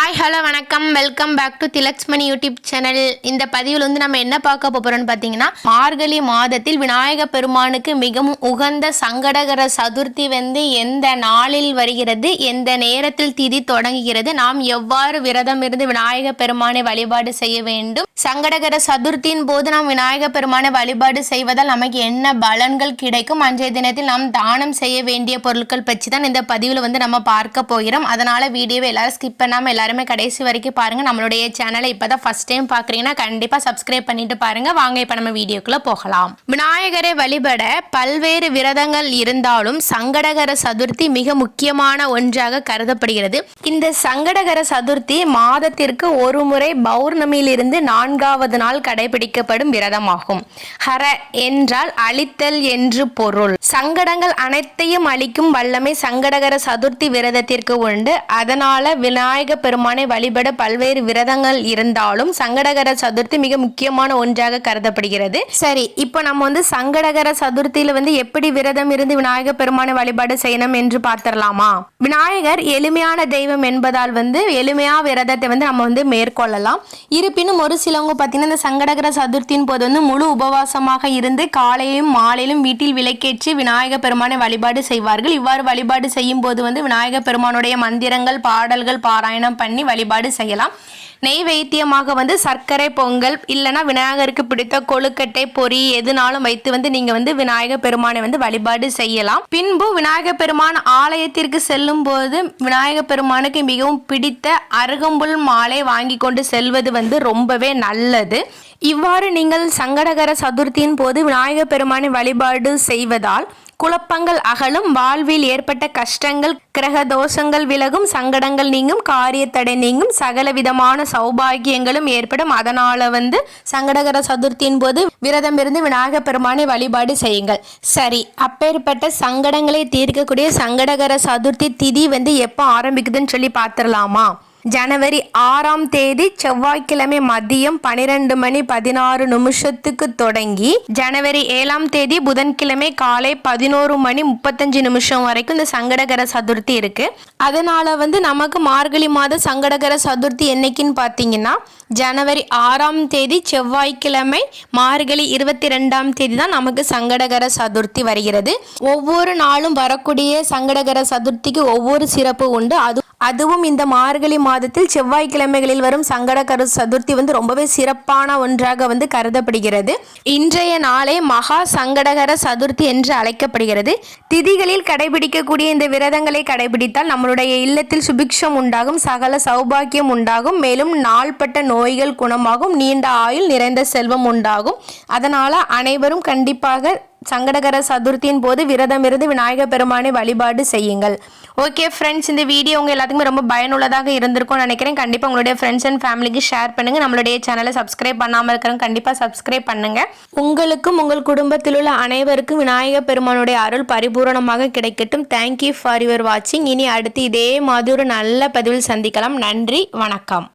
Hi hello வணக்கம் welcome back to Thilaksmani YouTube channel. இந்த பதிவில் நம்ம என்ன பார்க்க போகிறோம்னு பார்த்தீங்கன்னா, மார்கழி மாதத்தில் விநாயக பெருமானுக்கு மிகவும் உகந்த சங்கடகர சதுர்த்தி எந்த நாளில் வருகிறது, எந்த நேரத்தில் திதி தொடங்குகிறது, நாம் எவ்வாறு விரதம் இருந்து விநாயக பெருமானை வழிபாடு செய்ய வேண்டும், சங்கடகர சதுர்த்தியின் போது நாம் விநாயக பெருமானை வழிபாடு செய்வதால் நமக்கு என்ன பலன்கள் கிடைக்கும், அன்றைய தினத்தில் நாம் தானம் செய்ய வேண்டிய பொருட்கள் பற்றி தான் இந்த பதிவில் நம்ம பார்க்க போகிறோம். அதனால வீடியோவை எல்லாரும் ஸ்கிப் பண்ணாமல் எல்லாருமே கடைசி வரைக்கும் பாருங்க. நம்மளுடைய சேனலை இப்பதான் ஃபர்ஸ்ட் டைம் பாக்குறீங்கன்னா கண்டிப்பா சப்ஸ்கிரைப் பண்ணிட்டு பாருங்க. வாங்க இப்ப நம்ம வீடியோக்குள்ள போகலாம். விநாயகரை வழிபட பல்வேறு விரதங்கள் இருந்தாலும் சங்கடகர சதுர்த்தி மிக முக்கியமான ஒன்றாக கருதப்படுகிறது. இந்த சங்கடகர சதுர்த்தி மாதத்திற்கு ஒரு முறை பௌர்ணமியிலிருந்து 4வது நாள் கடைபிடிக்கப்படும் விரதமாகும். ஹர என்றால் அழித்தல் என்று பொருள். சங்கடங்கள் அனைத்தையும் அழிக்கும் வல்லமை சங்கடகர சதுர்த்தி விரதத்திற்கு உண்டு. அதனால விநாயக பெருமானை வழிபட பல்வேறு விரதங்கள் இருந்தாலும் சங்கடகர சதுர்த்தி மிக முக்கியமான ஒன்றாக கருதப்படுகிறது. சரி, இப்போ நம்ம சங்கடகர சதுர்த்தியில எப்படி விரதம் இருந்து விநாயக பெருமானை வழிபாடு செய்யணும் என்று பார்த்திடலாமா? விநாயகர் எளிமையான தெய்வம் என்பதால் எளிமையா விரதத்தை நம்ம மேற்கொள்ளலாம். இருப்பினும் ஒரு சிலவங்க பார்த்தீங்கன்னா இந்த சங்கடகர சதுர்த்தியின் போது முழு உபவாசமாக இருந்து காலையிலும் மாலையிலும் வீட்டில் விளக்கேற்றி விநாயக பெருமானை வழிபாடு செய்வார்கள். இவ்வாறு வழிபாடு செய்யும் போது விநாயக பெருமானுடைய மந்திரங்கள் பாடல்கள் பாராயணம் பண்ணி வழிபாடு செய்யலாம். நெய்வேத்தியமாக சர்க்கரை பொங்கல் இல்லைன்னா விநாயகருக்கு பிடித்த கொழுக்கட்டை பொறி எதுனாலும் வைத்து நீங்க விநாயக பெருமானை வழிபாடு செய்யலாம். பின்பு விநாயக பெருமான் ஆலயத்திற்கு செல்லும் போது விநாயக பெருமானுக்கு மிகவும் பிடித்த அருகம்புல் மாலை வாங்கி கொண்டு செல்வது ரொம்பவே நல்லது. இவ்வாறு நீங்கள் சங்கடகர சதுர்த்தியின் போது விநாயக பெருமானை வழிபாடு செய்வதால் குழப்பங்கள் அகலும், வாழ்வில் ஏற்பட்ட கஷ்டங்கள் கிரக தோஷங்கள் விலகும், சங்கடங்கள் நீங்கும், காரிய தடை நீங்கும், சகல விதமான சௌபாகியங்களும் ஏற்படும். அதனால சங்கடகர சதுர்த்தியின் போது விரதம் இருந்து விநாயக பெருமானை வழிபாடு செய்யுங்கள். சரி, அப்பேற்பட்ட சங்கடங்களை தீர்க்கக்கூடிய சங்கடகர சதுர்த்தி திதி எப்போ ஆரம்பிக்குதுன்னு சொல்லி பார்த்துடலாமா? ஜனவரி 6ஆம் தேதி செவ்வாய்க்கிழமை மதியம் 12:16 தொடங்கி ஜனவரி 7ஆம் தேதி புதன்கிழமை காலை 11:35 வரைக்கும் இந்த சங்கடகர சதுர்த்தி இருக்கு. அதனால நமக்கு மார்கழி மாத சங்கடகர சதுர்த்தி என்னைக்குன்னு பார்த்தீங்கன்னா ஜனவரி 6ஆம் தேதி செவ்வாய்க்கிழமை மார்கழி 22ஆம் தேதி தான் நமக்கு சங்கடகர சதுர்த்தி வருகிறது. ஒவ்வொரு நாளும் வரக்கூடிய சங்கடகர சதுர்த்திக்கு ஒவ்வொரு சிறப்பு உண்டு. அதுவும் இந்த மார்கழி மாதத்தில் செவ்வாய்க்கிழமைகளில் வரும் சங்கடகர சதுர்த்தி ரொம்பவே சிறப்பான ஒன்றாக கருதப்படுகிறது. இன்றைய நாளே மகா சங்கடகர சதுர்த்தி என்று அழைக்கப்படுகிறது. திதிகளில் கடைபிடிக்கக்கூடிய இந்த விரதங்களை கடைபிடித்தால் நம்மளுடைய இல்லத்தில் சுபிக்ஷம் உண்டாகும், சகல சௌபாக்கியம் உண்டாகும், மேலும் நாள்பட்ட நோய்கள் குணமாகும், நீண்ட ஆயுள் நிறைந்த செல்வம் உண்டாகும். அதனால அனைவரும் கண்டிப்பாக சங்கடகர சதுர்த்தியின் போது விரதம் இருந்து விநாயக பெருமானை வழிபாடு செய்யுங்கள். ஓகே ஃப்ரெண்ட்ஸ், இந்த வீடியோ உங்கள் எல்லாத்துக்குமே ரொம்ப பயனுள்ளதாக இருந்திருக்கும்னு நினைக்கிறேன். கண்டிப்பாக உங்களுடைய ஃப்ரெண்ட்ஸ் அண்ட் ஃபேமிலிக்கு ஷேர் பண்ணுங்கள். நம்மளுடைய சேனலை சப்ஸ்கிரைப் பண்ணாமல் இருக்கிறவங்க கண்டிப்பாக சப்ஸ்கிரைப் பண்ணுங்கள். உங்களுக்கும் உங்கள் குடும்பத்தில் உள்ள அனைவருக்கும் விநாயக பெருமானுடைய அருள் பரிபூரணமாக கிடைக்கட்டும். தேங்க்யூ ஃபார் யுவர் வாட்சிங். இனி அடுத்து இதே மாதிரி ஒரு நல்ல பதிவில் சந்திக்கலாம். நன்றி, வணக்கம்.